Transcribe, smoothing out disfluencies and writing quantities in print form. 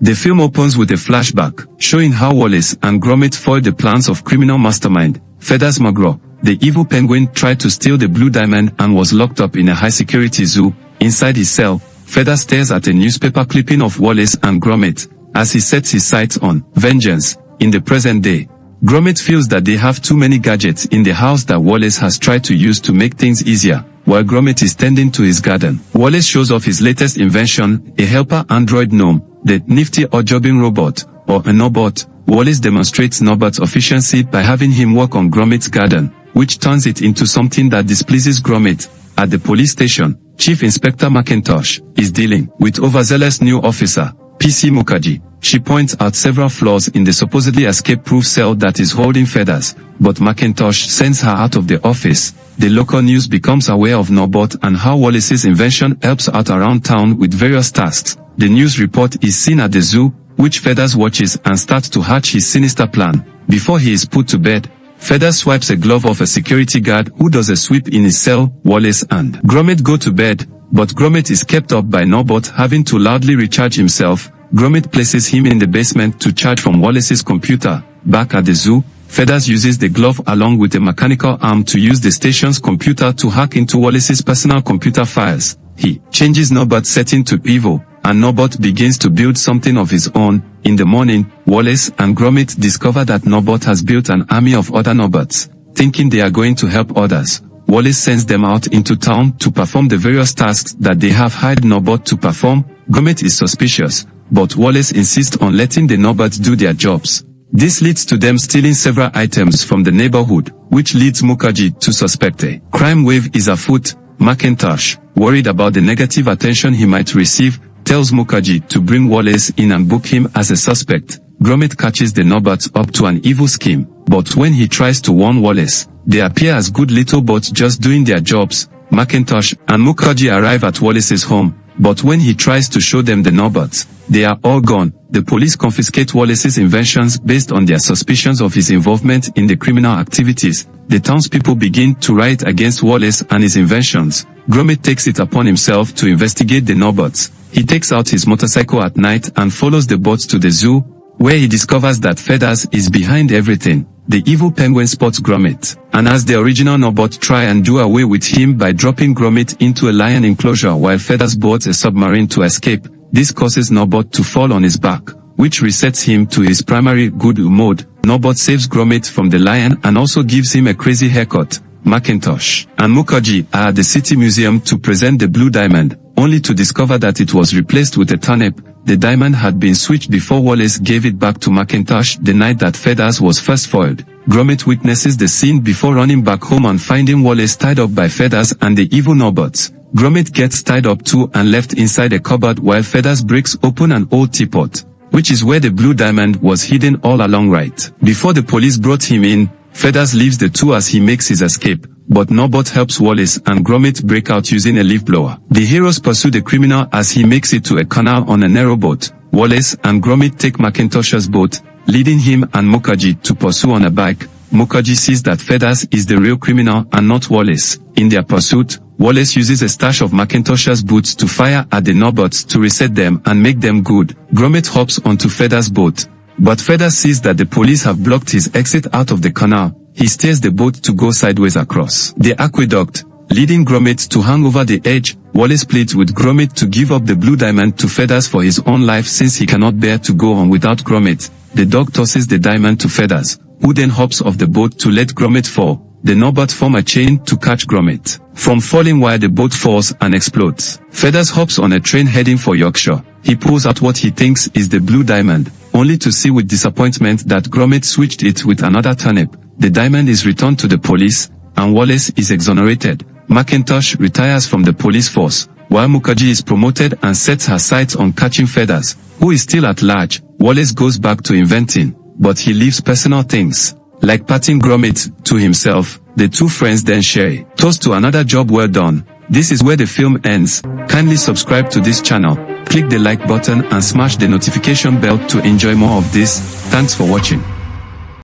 The film opens with a flashback, showing how Wallace and Gromit foiled the plans of criminal mastermind, Feathers McGraw. The evil penguin tried to steal the blue diamond and was locked up in a high-security zoo. Inside his cell, Feathers stares at a newspaper clipping of Wallace and Gromit, as he sets his sights on vengeance. In the present day, Gromit feels that they have too many gadgets in the house that Wallace has tried to use to make things easier, while Gromit is tending to his garden. Wallace shows off his latest invention, a helper android gnome, the nifty or jobbing robot, or a Nobot. Wallace demonstrates Nobot's efficiency by having him work on Gromit's garden, which turns it into something that displeases Gromit. At the police station, Chief Inspector McIntosh is dealing with overzealous new officer, PC Mukherjee. She points out several flaws in the supposedly escape-proof cell that is holding Feathers, but McIntosh sends her out of the office. The local news becomes aware of Nobot and how Wallace's invention helps out around town with various tasks. The news report is seen at the zoo, which Feathers watches and starts to hatch his sinister plan. Before he is put to bed, Feathers swipes a glove off a security guard who does a sweep in his cell. Wallace and Gromit go to bed, but Gromit is kept up by Nobot having to loudly recharge himself. Gromit places him in the basement to charge from Wallace's computer. Back at the zoo, Feathers uses the glove along with a mechanical arm to use the station's computer to hack into Wallace's personal computer files. He changes Nobot's setting to evil, and Nobot begins to build something of his own. In the morning, Wallace and Gromit discover that Nobot has built an army of other Nobots. Thinking they are going to help others, Wallace sends them out into town to perform the various tasks that they have hired Nobot to perform. Gromit is suspicious, but Wallace insists on letting the Nobots do their jobs. This leads to them stealing several items from the neighborhood, which leads Mukherjee to suspect a crime wave is afoot. McIntosh, worried about the negative attention he might receive, tells Mukherjee to bring Wallace in and book him as a suspect. Gromit catches the Nobots up to an evil scheme, but when he tries to warn Wallace, they appear as good little bots just doing their jobs. McIntosh and Mukherjee arrive at Wallace's home, but when he tries to show them the Nobots, they are all gone. The police confiscate Wallace's inventions based on their suspicions of his involvement in the criminal activities. The townspeople begin to riot against Wallace and his inventions. Gromit takes it upon himself to investigate the Nobots. He takes out his motorcycle at night and follows the bots to the zoo, where he discovers that Feathers is behind everything. The evil penguin spots Gromit, and as the original Nobot try and do away with him by dropping Gromit into a lion enclosure while Feathers boards a submarine to escape. This causes Nobot to fall on his back, which resets him to his primary good mode. Nobot saves Gromit from the lion and also gives him a crazy haircut. McIntosh and Mukherjee are at the city museum to present the blue diamond, only to discover that it was replaced with a turnip. The diamond had been switched before Wallace gave it back to McIntosh the night that Feathers was first foiled. Gromit witnesses the scene before running back home and finding Wallace tied up by Feathers and the evil Nobots. Gromit gets tied up too and left inside a cupboard while Feathers breaks open an old teapot, which is where the blue diamond was hidden all along. Right before the police brought him in, Feathers leaves the two as he makes his escape, but Nobot helps Wallace and Gromit break out using a leaf blower. The heroes pursue the criminal as he makes it to a canal on a narrow boat. Wallace and Gromit take McIntosh's boat, leading him and Mukherjee to pursue on a bike. Mukherjee sees that Feathers is the real criminal and not Wallace. In their pursuit, Wallace uses a stash of McIntosh's boots to fire at the Nobots to reset them and make them good. Gromit hops onto Feathers' boat, but Feathers sees that the police have blocked his exit out of the canal. He steers the boat to go sideways across the aqueduct, leading Gromit to hang over the edge. Wallace pleads with Gromit to give up the blue diamond to Feathers for his own life since he cannot bear to go on without Gromit. The dog tosses the diamond to Feathers, who then hops off the boat to let Gromit fall. The Nobots form a chain to catch Gromit from falling while the boat falls and explodes. Feathers hops on a train heading for Yorkshire. He pulls out what he thinks is the blue diamond, only to see with disappointment that Gromit switched it with another turnip. The diamond is returned to the police, and Wallace is exonerated. McIntosh retires from the police force, while Mukherjee is promoted and sets her sights on catching Feathers, who is still at large. Wallace goes back to inventing, but he leaves personal things, like patting Gromit, to himself. The two friends then share a toast to another job well done. This is where the film ends. Kindly subscribe to this channel, click the like button and smash the notification bell to enjoy more of this. Thanks for watching.